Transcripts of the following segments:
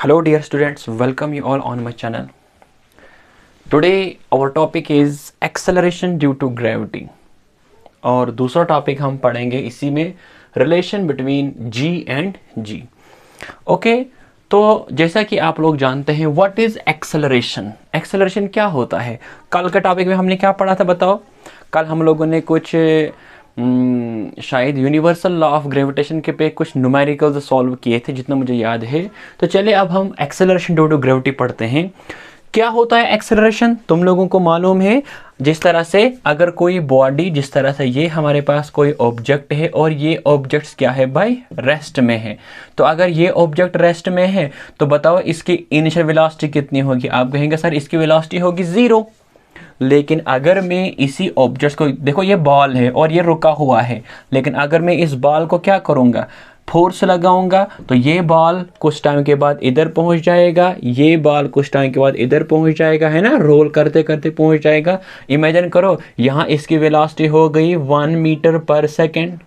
Hello dear students, welcome you all on my channel. Today our topic is acceleration due to gravity और दूसरा topic हम पढ़ेंगे इसी में relation between G and G. Okay, तो जैसा कि आप लोग जानते हैं व्हाट इज एक्सेलरेशन. एक्सेलरेशन क्या होता है? कल के टॉपिक में हमने क्या पढ़ा था बताओ? कल हम लोगों ने कुछ शायद यूनिवर्सल लॉ ऑफ ग्रेविटेशन के पे कुछ न्यूमेरिकल्स सॉल्व किए थे जितना मुझे याद है. तो चलिए अब हम एक्सेलरेशन ड्यू टू ग्रेविटी पढ़ते हैं. क्या होता है एक्सेलरेशन? तुम लोगों को मालूम है, जिस तरह से अगर कोई बॉडी, जिस तरह से ये हमारे पास कोई ऑब्जेक्ट है और ये ऑब्जेक्ट्स क्या है भाई, रेस्ट में है. तो अगर ये ऑब्जेक्ट रेस्ट में है तो बताओ इसकी इनिशियल वेलोसिटी कितनी होगी? आप कहेंगे सर इसकी वेलोसिटी होगी 0. लेकिन अगर मैं इसी ऑब्जेक्ट को, देखो ये बॉल है और ये रुका हुआ है, लेकिन अगर मैं इस बॉल को क्या करूँगा, फोर्स लगाऊंगा, तो ये बॉल कुछ टाइम के बाद इधर पहुंच जाएगा, ये बॉल कुछ टाइम के बाद इधर पहुंच जाएगा, है ना, रोल करते करते पहुंच जाएगा. इमेजिन करो यहाँ इसकी वेलोसिटी हो गई 1 मीटर पर सेकेंड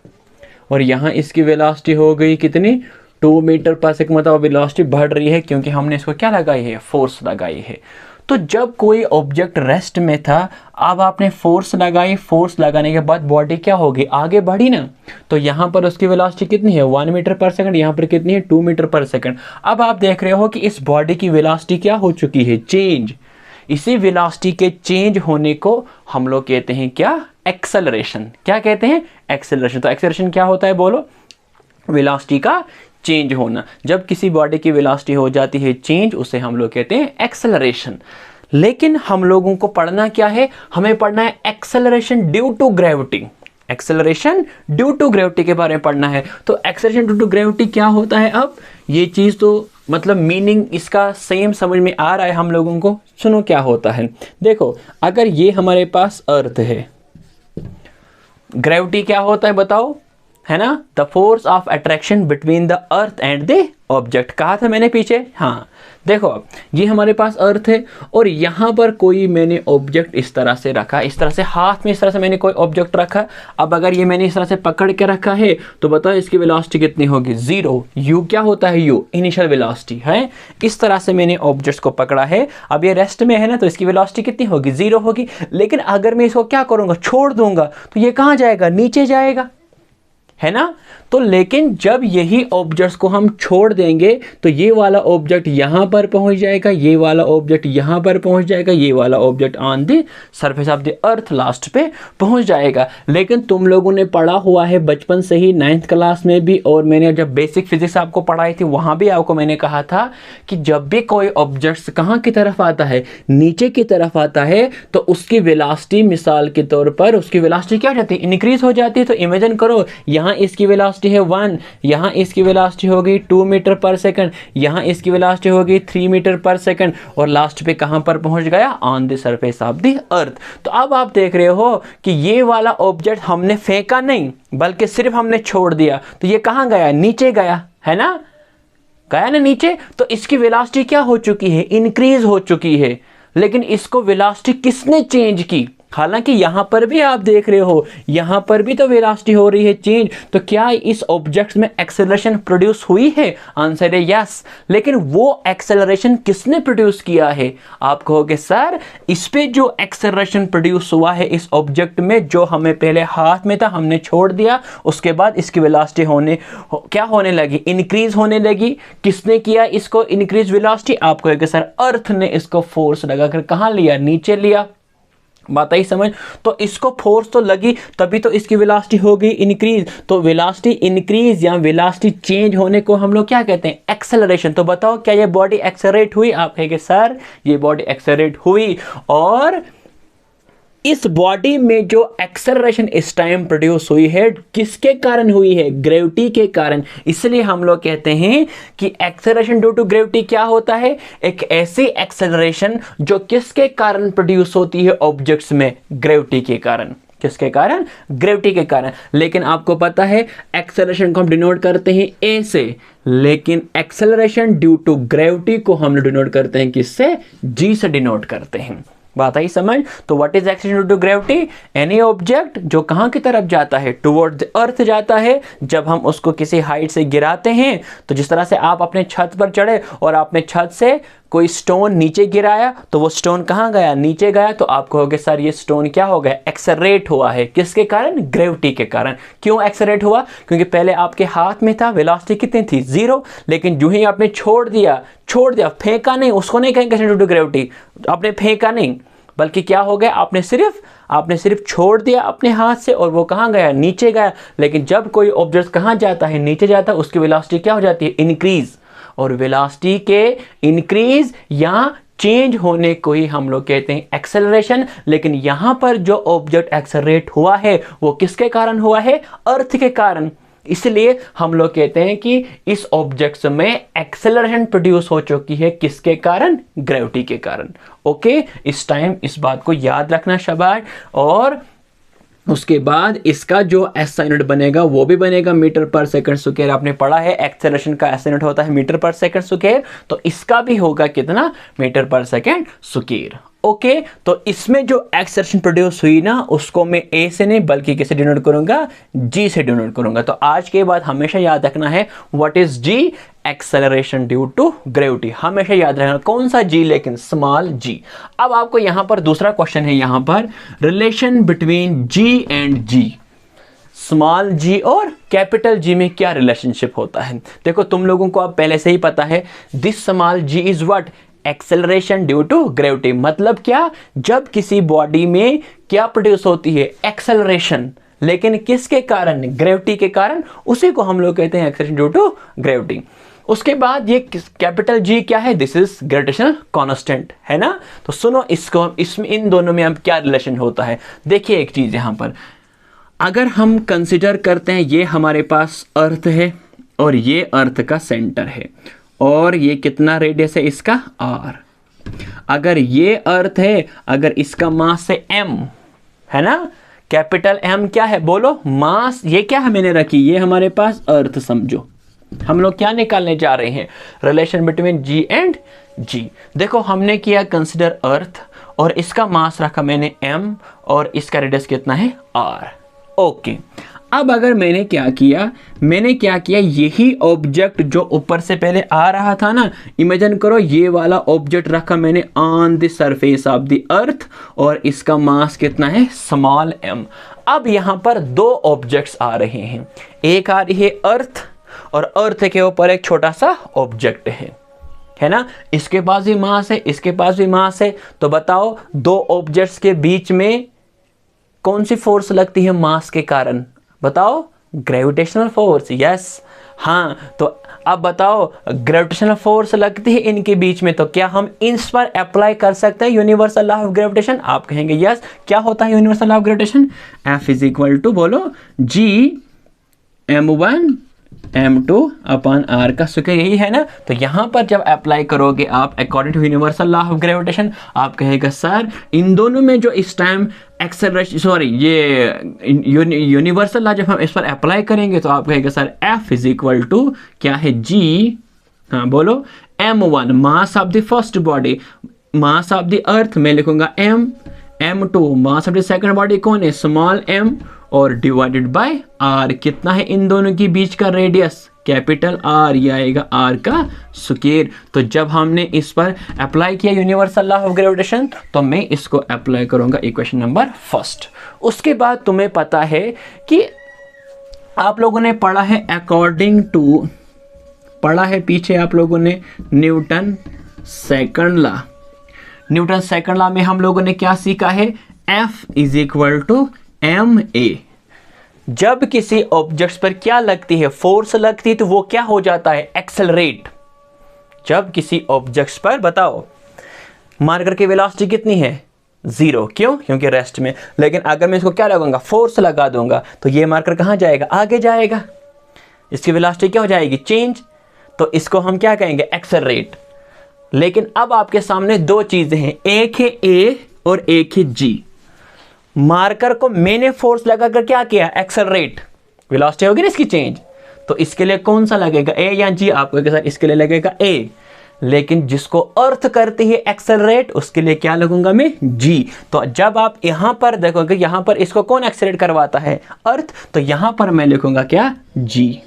और यहाँ इसकी वेलोसिटी हो गई कितनी, 2 मीटर पर सेकेंड. मतलब वेलोसिटी बढ़ रही है क्योंकि हमने इसको क्या लगाई है, फोर्स लगाई है. तो जब कोई ऑब्जेक्ट रेस्ट में था, अब आपने फोर्स लगाई, फोर्स लगाने के बाद बॉडी क्या होगी, आगे बढ़ी ना. तो यहाँ पर उसकी वेलोसिटी कितनी है, 1 मीटर पर सेकंड, यहाँ पर कितनी है, 2 मीटर पर सेकंड. अब आप देख रहे हो कि इस बॉडी की वेलोसिटी क्या हो चुकी है, चेंज. इसी वेलोसिटी के चेंज होने को हम लोग कहते हैं क्या, एक्सेलरेशन. क्या कहते हैं, एक्सेलरेशन. तो एक्सेलरेशन क्या होता है बोलो, वेलोसिटी का चेंज होना. जब किसी बॉडी की वेलोसिटी हो जाती है चेंज, उसे हम लोग कहते हैं एक्सेलरेशन. लेकिन हम लोगों को पढ़ना क्या है, हमें पढ़ना है acceleration due to gravity. Acceleration due to gravity के बारे में पढ़ना है. तो एक्सेलरेशन ड्यू टू ग्रेविटी क्या होता है? अब ये चीज तो मतलब मीनिंग इसका सेम समझ में आ रहा है हम लोगों को. सुनो क्या होता है. देखो अगर ये हमारे पास अर्थ है, ग्रेविटी क्या होता है बताओ, है ना, the force of attraction between the earth and the object. कहा था मैंने पीछे. हाँ देखो अब ये हमारे पास अर्थ है और यहाँ पर कोई मैंने ऑब्जेक्ट इस तरह से रखा, इस तरह से हाथ में इस तरह से मैंने कोई ऑब्जेक्ट रखा. अब अगर ये मैंने इस तरह से पकड़ के रखा है तो बताओ इसकी वेलोसिटी कितनी होगी, 0. यू क्या होता है, यू इनिशियल वेलोसिटी है. इस तरह से मैंने ऑब्जेक्ट को पकड़ा है, अब ये रेस्ट में है ना, तो इसकी वेलोसिटी कितनी होगी, 0 होगी. लेकिन अगर मैं इसको क्या करूँगा, छोड़ दूंगा, तो ये कहाँ जाएगा, नीचे जाएगा, है ना. तो लेकिन जब यही ऑब्जेक्ट्स को हम छोड़ देंगे तो ये वाला ऑब्जेक्ट यहाँ पर पहुँच जाएगा, ये वाला ऑब्जेक्ट यहाँ पर पहुँच जाएगा, ये वाला object on the surface of the earth last पे पहुँच जाएगा. लेकिन तुम लोगों ने पढ़ा हुआ है बचपन से ही, 9th क्लास में भी, और मैंने जब बेसिक फिजिक्स आपको पढ़ाई थी वहाँ भी आपको मैंने कहा था कि जब भी कोई ऑब्जेक्ट कहाँ की तरफ आता है, नीचे की तरफ आता है, तो उसकी वेलोसिटी, मिसाल के तौर पर उसकी वेलोसिटी क्या हो जाती है, इंक्रीज हो जाती है. तो इमेजिन करो यहाँ इसकी वेलोसिटी है 1, यहाँ इसकी वेलोसिटी होगी 2 मीटर पर सेकंड, यहाँ इसकी वेलोसिटी होगी 3 मीटर पर सेकंड, और लास्ट पे कहाँ पर पहुंच गया, on the surface of the अर्थ. तो अब आप देख रहे हो कि ये वाला ऑब्जेक्ट हमने फेंका नहीं, बल्कि सिर्फ हमने छोड़ दिया. तो ये कहाँ गया, नीचे गया, है ना, गया ना नीचे. तो इसकी वेलोसिटी क्या हो चुकी है, इंक्रीज हो चुकी है. लेकिन इसको वेलोसिटी किसने चेंज की, हालांकि यहां पर भी आप देख रहे हो, यहां पर भी तो वेलोसिटी हो रही है चेंज. तो क्या इस ऑब्जेक्ट में एक्सेलरेशन प्रोड्यूस हुई है? आंसर है यस. लेकिन वो एक्सेलरेशन किसने प्रोड्यूस किया है? आप कहोगे सर इस पे जो एक्सेलरेशन प्रोड्यूस हुआ है इस ऑब्जेक्ट में, जो हमें पहले हाथ में था हमने छोड़ दिया, उसके बाद इसकी वेलोसिटी क्या होने लगी, इंक्रीज होने लगी. किसने किया इसको इंक्रीज वेलोसिटी? आप कहोगे सर अर्थ ने इसको फोर्स लगाकर कहां लिया, नीचे लिया. बात आई समझ. तो इसको फोर्स तो लगी तभी तो इसकी वेलोसिटी हो गई इंक्रीज. तो वेलोसिटी इंक्रीज या वेलोसिटी चेंज होने को हम लोग क्या कहते हैं, एक्सेलरेशन. तो बताओ क्या ये बॉडी एक्सेलरेट हुई? आप कहेंगे सर ये बॉडी एक्सेलरेट हुई. और इस बॉडी में जो एक्सेलरेशन इस टाइम प्रोड्यूस हुई है किसके कारण हुई है, ग्रेविटी के कारण. इसलिए हम लोग कहते हैं कि एक्सेलरेशन ड्यू टू ग्रेविटी क्या होता है, एक ऐसी एक्सेलरेशन जो किसके कारण प्रोड्यूस होती है ऑब्जेक्ट्स में, ग्रेविटी के कारण. किसके कारण, ग्रेविटी के कारण. लेकिन आपको पता है एक्सेलरेशन को हम डिनोट करते हैं ए से, लेकिन एक्सेलरेशन ड्यू टू ग्रेविटी को हम डिनोट करते हैं किससे, जी से डिनोट करते हैं. बात आई समझ? तो what is acceleration due to gravity? Any object जो कहाँ की तरफ जाता है, टुवर्ड्स द अर्थ जाता है। जब हम उसको किसी हाइट से गिराते हैं, तो जिस तरह से आप अपने छत पर चढ़े और आपने छत से कोई स्टोन नीचे गिराया, तो वो स्टोन कहाँ गया? नीचे गया। तो आप कहोगे सर ये स्टोन क्या हो गया? एक्सेलरेट हुआ है। किसके कारण? ग्रेविटी के कारण। क्यों एक्सेलरेट हुआ? क्योंकि पहले आपके हाथ में था, वेलोसिटी कितनी थी? 0, लेकिन जो ही आपने छोड़ दिया, फेंका नहीं, उसको नहीं कहेंगे ड्यू टू ग्रेविटी। आपने फेंका नहीं, बल्कि क्या हो गया? आपने सिर्फ छोड़ दिया अपने हाथ से, और वो कहाँ गया? नीचे गया। लेकिन जब कोई ऑब्जेक्ट कहाँ जाता है? नीचे जाता है, उसकी वेलोसिटी क्या हो जाती है? इंक्रीज। और वेलोसिटी के इंक्रीज या चेंज होने को ही हम लोग कहते हैं एक्सेलरेशन। लेकिन यहां पर जो ऑब्जेक्ट एक्सेलरेट हुआ है वो किसके कारण हुआ है? अर्थ के कारण। इसलिए हम लोग कहते हैं कि इस ऑब्जेक्ट में एक्सेलरेशन प्रोड्यूस हो चुकी है। किसके कारण? ग्रेविटी के कारण। ओके, इस टाइम इस बात को याद रखना शाबाश। और उसके बाद इसका जो SI यूनिट बनेगा वो भी बनेगा मीटर पर सेकंड स्क्वायर। आपने पढ़ा है एक्सेलरेशन का SI यूनिट होता है मीटर पर सेकंड स्क्वायर, तो इसका भी होगा कितना? मीटर पर सेकंड स्क्वायर। ओके, तो इसमें जो एक्सेलरेशन प्रोड्यूस हुई ना, उसको मैं A से नहीं बल्कि किसे डिनोट करूंगा? G से डिनोट करूंगा। तो आज के बाद हमेशा याद रखना है what is G? Acceleration due to gravity. हमेशा याद रखना कौन सा G? लेकिन स्मॉल g। अब आपको यहां पर दूसरा क्वेश्चन है, यहां पर relation between G and G। Small g और कैपिटल G में क्या रिलेशनशिप होता है? देखो तुम लोगों को अब पहले से ही पता है, this small g is what? Acceleration due to gravity. मतलब क्या? जब किसी बॉडी में क्या प्रोड्यूस होती है? एक्सेलरेशन। लेकिन किसके कारण? ग्रेविटी के कारण। उसी को हम लोग कहते हैं एक्सेलरेशन ड्यू टू ग्रेविटी। उसके बाद ये कैपिटल G क्या है? दिस इज ग्रेविटेशनल कांस्टेंट, है ना? तो सुनो इसको, इसमें इन दोनों में अब क्या रिलेशन होता है? देखिए एक चीज यहां पर, अगर हम कंसिडर करते हैं ये हमारे पास अर्थ है और ये अर्थ का सेंटर है, और ये कितना रेडियस है इसका? R। अगर ये अर्थ है, अगर इसका मास है m, है ना? कैपिटल M क्या है? बोलो मास। ये क्या है मैंने रखी? ये हमारे पास अर्थ समझो। हम लोग क्या निकालने जा रहे हैं? Relation between G and G। देखो हमने किया कंसिडर अर्थ, और इसका मास रखा मैंने m, और इसका रेडियस कितना है? R। ओके, अब अगर मैंने क्या किया, यही ऑब्जेक्ट जो ऊपर से पहले आ रहा था ना, इमेजिन करो ये वाला ऑब्जेक्ट रखा मैंने on the surface of the अर्थ, और इसका मास कितना है? Small m। अब यहां पर दो ऑब्जेक्ट्स आ रहे हैं, एक आ रही है अर्थ, और अर्थ के ऊपर एक छोटा सा ऑब्जेक्ट है ना? इसके पास भी मास है, इसके पास भी मास है। तो बताओ दो ऑब्जेक्ट्स के बीच में कौन सी फोर्स लगती है मास के कारण? बताओ, ग्रेविटेशनल फोर्स। यस, हाँ। तो अब बताओ, ग्रेविटेशनल फोर्स लगती है इनके बीच में, तो क्या हम इस पर अप्लाई कर सकते हैं यूनिवर्सल लॉ ऑफ ग्रेविटेशन? आप कहेंगे यस। क्या होता है universal law of gravitation? F is equal to, बोलो, G m1 m2 upon r का स्क्वायर, यही है ना? तो यहां पर जब अप्लाई करोगे आप according to universal law of gravitation, आप कहेगा सर इन दोनों में जो इस टाइम एक्सेलरेशन, सॉरी ये यूनिवर्सल लॉ जब हम इस पर अप्लाई करेंगे, तो आप कहेगा sir F is equal to क्या है? G, हाँ बोलो, m1 mass of the first body, mass of the earth मैं लिखूंगा m, m2 mass of the second body कौन है? स्मॉल m, और डिवाइडेड बाय r। कितना है इन दोनों के बीच का रेडियस? कैपिटल R, ये आएगा R का स्क्वायर। तो जब हमने इस पर अप्लाई किया यूनिवर्सल लॉ ऑफ ग्रेविटेशन, तो मैं इसको अप्लाई करूंगा इक्वेशन नंबर फर्स्ट। उसके बाद तुम्हें पता है कि आप लोगों ने पढ़ा है अकॉर्डिंग टू, पढ़ा है पीछे आप लोगों ने Newton second law. Newton second law में हम लोगों ने क्या सीखा है? F is equal to ma। जब किसी ऑब्जेक्ट पर क्या लगती है? फोर्स लगती है, तो वो क्या हो जाता है? एक्सेलरेट। जब किसी ऑब्जेक्ट पर, बताओ, मार्कर की वेलोसिटी कितनी है? 0। क्यों? क्योंकि रेस्ट में। लेकिन अगर मैं इसको क्या लगाऊंगा? फोर्स लगा दूंगा, तो ये मार्कर कहां जाएगा? आगे जाएगा। इसकी वेलोसिटी क्या हो जाएगी? चेंज। तो इसको हम क्या कहेंगे? एक्सेलरेट। लेकिन अब आपके सामने दो चीजें हैं, एक है A और एक है G। मार्कर को मैंने फोर्स लगाकर क्या किया? एक्सेलरेट। वेलोसिटी होगी ना इसकी चेंज। तो इसके लिए कौन सा लगेगा? A या G? आपको सर इसके लिए लगेगा A। लेकिन जिसको अर्थ करती है एक्सेलरेट उसके लिए क्या लगूंगा मैं, जी। तो जब आप यहां पर देखोगे, यहां पर इसको कौन एक्सेलरेट करवाता है, अर्थ, तो यहां पर मैं लिखूंगा क्या, जी।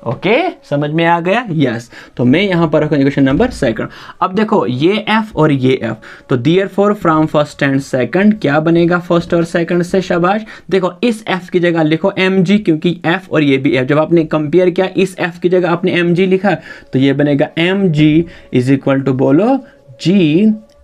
ओके, समझ में आ गया, यस। तो मैं यहां पर रखूंगा क्वेश्चन नंबर सेकंड। अब देखो ये एफ और ये एफ, तो therefore from first and second क्या बनेगा फर्स्ट और सेकंड से, शाबाश। देखो इस एफ की जगह लिखो एम जी, क्योंकि एफ और ये भी एफ, जब आपने कंपेयर किया इस एफ की जगह आपने एम जी लिखा, तो ये बनेगा m g is equal to, बोलो, G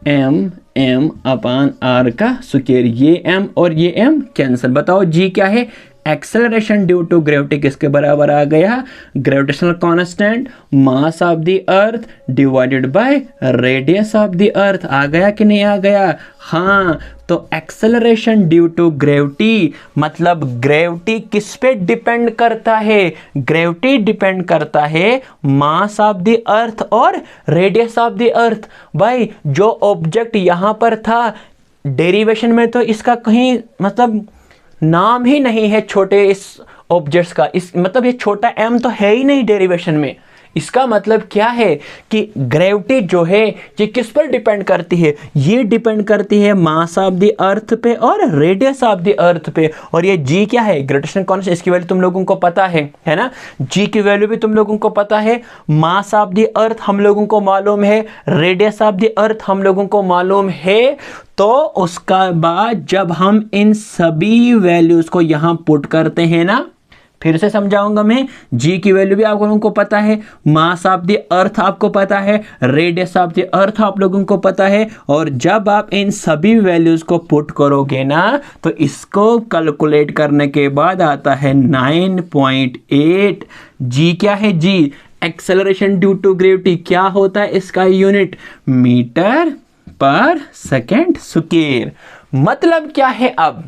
M m upon r का स्क्वायर। ये एम और ये एम कैंसिल। बताओ जी क्या है, एक्सेलरेशन ड्यू टू ग्रेविटी किसके बराबर आ गया, gravitational constant mass of the earth divided by radius of the earth. आ गया कि नहीं आ गया, हाँ। तो एक्सेलरेशन ड्यू टू ग्रेविटी मतलब ग्रेविटी किस पे डिपेंड करता है, ग्रेविटी डिपेंड करता है मास ऑफ द अर्थ और रेडियस ऑफ द अर्थ। भाई जो ऑब्जेक्ट यहां पर था डेरिवेशन में, तो इसका कहीं मतलब नाम ही नहीं है छोटे इस ऑब्जेक्ट्स का, इस मतलब ये छोटा m तो है ही नहीं डेरिवेशन में। इसका मतलब क्या है कि ग्रेविटी जो है ये किस पर डिपेंड करती है, ये डिपेंड करती है मास ऑफ द अर्थ पे और रेडियस ऑफ द अर्थ पे। और ये g क्या है, ग्रेविटेशनल कांस्टेंट, इसकी वैल्यू तुम लोगों को पता है ना, g की वैल्यू भी तुम लोगों को पता है, मास ऑफ द अर्थ हम लोगों को मालूम है, रेडियस ऑफ द अर्थ हम लोगों को मालूम है। तो उसका बाद जब हम इन सभी वैल्यूज को यहां पुट करते हैं ना, फिर से समझाऊंगा मैं, जी की वैल्यू भी आप लोगों को पता है, मास ऑफ द अर्थ आपको पता है, रेडियस ऑफ द अर्थ आप लोगों को पता है। और जब आप इन सभी वैल्यूज को पुट करोगे ना, तो इसको कैलकुलेट करने के बाद आता है 9.8। जी क्या है, जी एक्सेलरेशन ड्यू टू ग्रेविटी, क्या होता है इसका यूनिट, मीटर पर सेकेंड स्क्वायर। मतलब क्या है, अब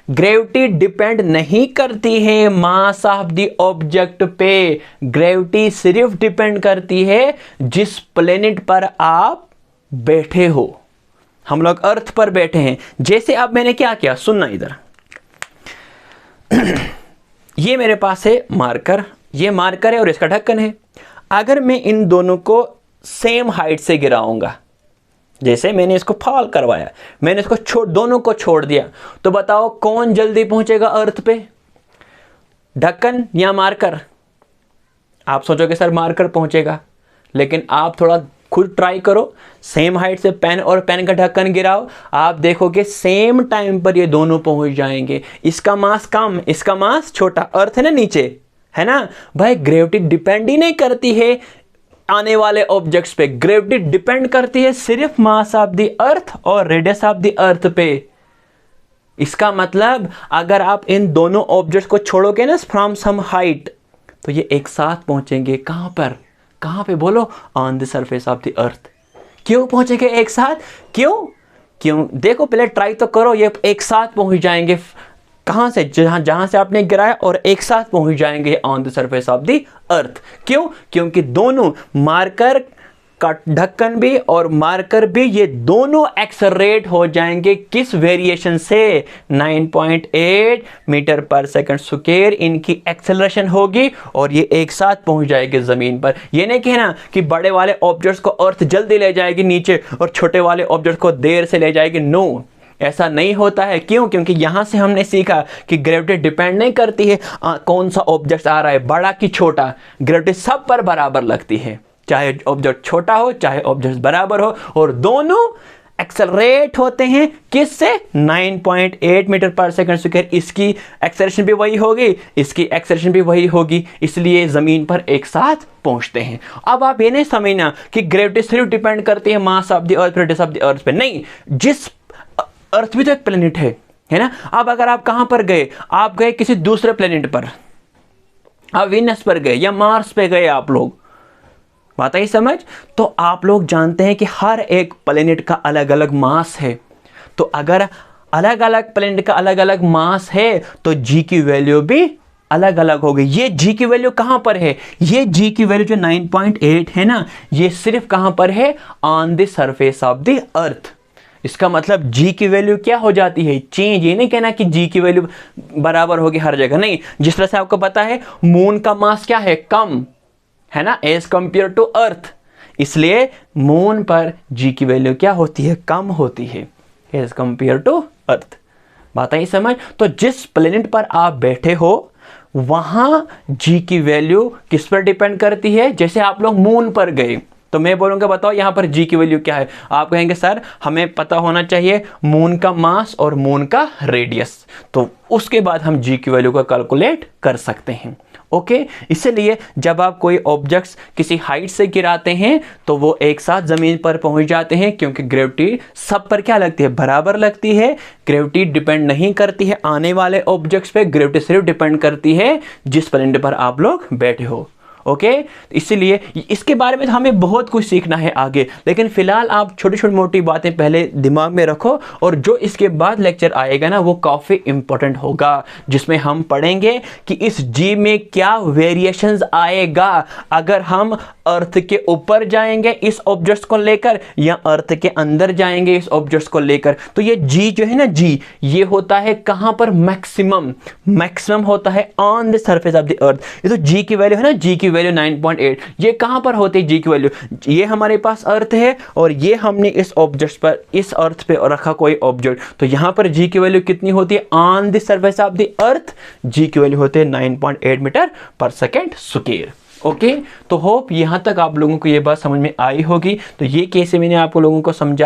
ग्रेविटी डिपेंड नहीं करती है मास ऑफ द ऑब्जेक्ट पे, ग्रेविटी सिर्फ डिपेंड करती है जिस प्लेनेट पर आप बैठे हो। हम लोग अर्थ पर बैठे हैं, जैसे अब मैंने क्या किया, सुनना इधर। ये मेरे पास है मार्कर, ये मार्कर है और इसका ढक्कन है। अगर मैं इन दोनों को सेम हाइट से गिराऊंगा, जैसे मैंने इसको फॉल करवाया, मैंने इसको दोनों को छोड़ दिया, तो बताओ कौन जल्दी पहुंचेगा अर्थ पे, ढक्कन या मार्कर? आप सोचोगे सर मार्कर पहुंचेगा, लेकिन आप थोड़ा खुद ट्राई करो, सेम हाइट से पेन और पेन का ढक्कन गिराओ, आप देखोगे सेम टाइम पर ये दोनों पहुंच जाएंगे। इसका मास कम, इसका मास छोटा, अर्थ है ना नीचे, है ना भाई। ग्रेविटी डिपेंड ही नहीं करती है आने वाले ऑब्जेक्ट्स पे, ग्रेविटी डिपेंड करती है सिर्फ मास ऑफ द अर्थ और रेडियस ऑफ द अर्थ पे। इसका मतलब अगर आप इन दोनों ऑब्जेक्ट्स को छोड़ोगे ना फ्रॉम सम हाइट, तो ये एक साथ पहुंचेंगे। कहां पर, कहां पे बोलो, on the surface of the अर्थ। क्यों पहुंचेंगे एक साथ, क्यों देखो पहले ट्राई तो करो, ये एक साथ पहुंच जाएंगे। कहां से, जहां से आपने गिराया, और एक साथ पहुंच जाएंगे on the surface of the अर्थ। क्यों, क्योंकि दोनों मार्कर का ढक्कन भी और मार्कर भी, ये दोनों एक्सेलरेट हो जाएंगे किस वेरिएशन से, 9.8 मीटर पर सेकंड स्क्वायर इनकी एक्सेलरेशन होगी, और ये एक साथ पहुंच जाएगी जमीन पर। ये नहीं कहना कि बड़े वाले ऑब्जेक्ट्स को अर्थ जल्दी ले जाएगी नीचे और छोटे वाले ऑब्जेक्ट्स को देर से ले जाएगी, नो, ऐसा नहीं होता है। क्यों, क्योंकि यहां से हमने सीखा कि ग्रेविटी डिपेंड नहीं करती है कौन सा ऑब्जेक्ट आ रहा है, बड़ा कि छोटा, ग्रेविटी सब पर बराबर लगती है, चाहे ऑब्जेक्ट छोटा हो चाहे ऑब्जेक्ट बराबर हो, और दोनों एक्सेलरेट होते हैं किससे, 9.8 मीटर पर सेकंड स्क्वायर। इसकी एक्सेलरेशन भी वही होगी, इसकी एक्सेलरेशन भी वही होगी, इसलिए जमीन पर एक साथ पहुंचते हैं। अब आप ये नहीं समझना कि ग्रेविटी सिर्फ डिपेंड करती है मास of the earth, radius of the अर्थ पे, नहीं, जिस अर्थ भी तो एक प्लेनेट है ना। अब अगर आप कहां पर गए, आप गए किसी दूसरे प्लेनेट पर, आप वीनस पर गए या मार्स पे गए, आप लोग बात आई समझ। तो आप लोग जानते हैं कि हर एक प्लेनेट का अलग अलग मास है, तो अगर अलग अलग प्लेनेट का अलग अलग मास है तो जी की वैल्यू भी अलग अलग होगी। ये जी की वैल्यू कहां पर है, ये जी की वैल्यू जो 9.8 है ना, ये सिर्फ कहां पर है, on the surface of the अर्थ। इसका मतलब जी की वैल्यू क्या हो जाती है, चेंज। ये नहीं कहना कि जी की वैल्यू बराबर होगी हर जगह, नहीं। जिस तरह से आपको पता है मून का मास क्या है, कम है ना, एज कंपेयर टू अर्थ, इसलिए मून पर जी की वैल्यू क्या होती है, कम होती है एज कंपेयर टू अर्थ। बात आई समझ। तो जिस प्लेनेट पर आप बैठे हो वहां जी की वैल्यू किस पर डिपेंड करती है। जैसे आप लोग मून पर गए तो मैं बोलूंगा बताओ यहां पर जी की वैल्यू क्या है, आप कहेंगे सर हमें पता होना चाहिए मून का मास और मून का रेडियस, तो उसके बाद हम जी की वैल्यू का कैलकुलेट कर सकते हैं। ओके, इसलिए जब आप कोई ऑब्जेक्ट्स किसी हाइट से गिराते हैं तो वो एक साथ जमीन पर पहुंच जाते हैं, क्योंकि ग्रेविटी सब पर क्या लगती है, बराबर लगती है। ग्रेविटी डिपेंड नहीं करती है आने वाले ऑब्जेक्ट्स पे, ग्रेविटी सिर्फ डिपेंड करती है जिस प्लेनेट पर आप लोग बैठे हो। ओके, इसलिए इसके बारे में हमें बहुत कुछ सीखना है आगे, लेकिन फिलहाल आप छोटी छोटी मोटी बातें पहले दिमाग में रखो, और जो इसके बाद लेक्चर आएगा ना वो काफ़ी इंपॉर्टेंट होगा, जिसमें हम पढ़ेंगे कि इस जी में क्या वेरिएशंस आएगा अगर हम अर्थ के ऊपर जाएंगे इस ऑब्जेक्ट्स को लेकर, या अर्थ के अंदर जाएंगे इस ऑब्जेक्ट्स को लेकर। तो ये जी जो है ना, जी ये होता है कहां पर, मैक्सिमम होता है on the surface of the अर्थ। ये तो जी की वैल्यू है ना, जी की वैल्यू 9.8, ये कहां पर होती है जी की वैल्यू, ये हमारे पास अर्थ है और ये हमने इस ऑब्जेक्ट पर, इस अर्थ पे रखा कोई ऑब्जेक्ट, तो यहां पर जी की वैल्यू कितनी होती है on the surface of the earth, g की वैल्यू होती है 9.8 मीटर पर सेकेंड स्क्वायर। ओके, तो होप यहां तक आप लोगों को ये बात समझ में आई होगी। तो ये कैसे मैंने आप लोगों को समझा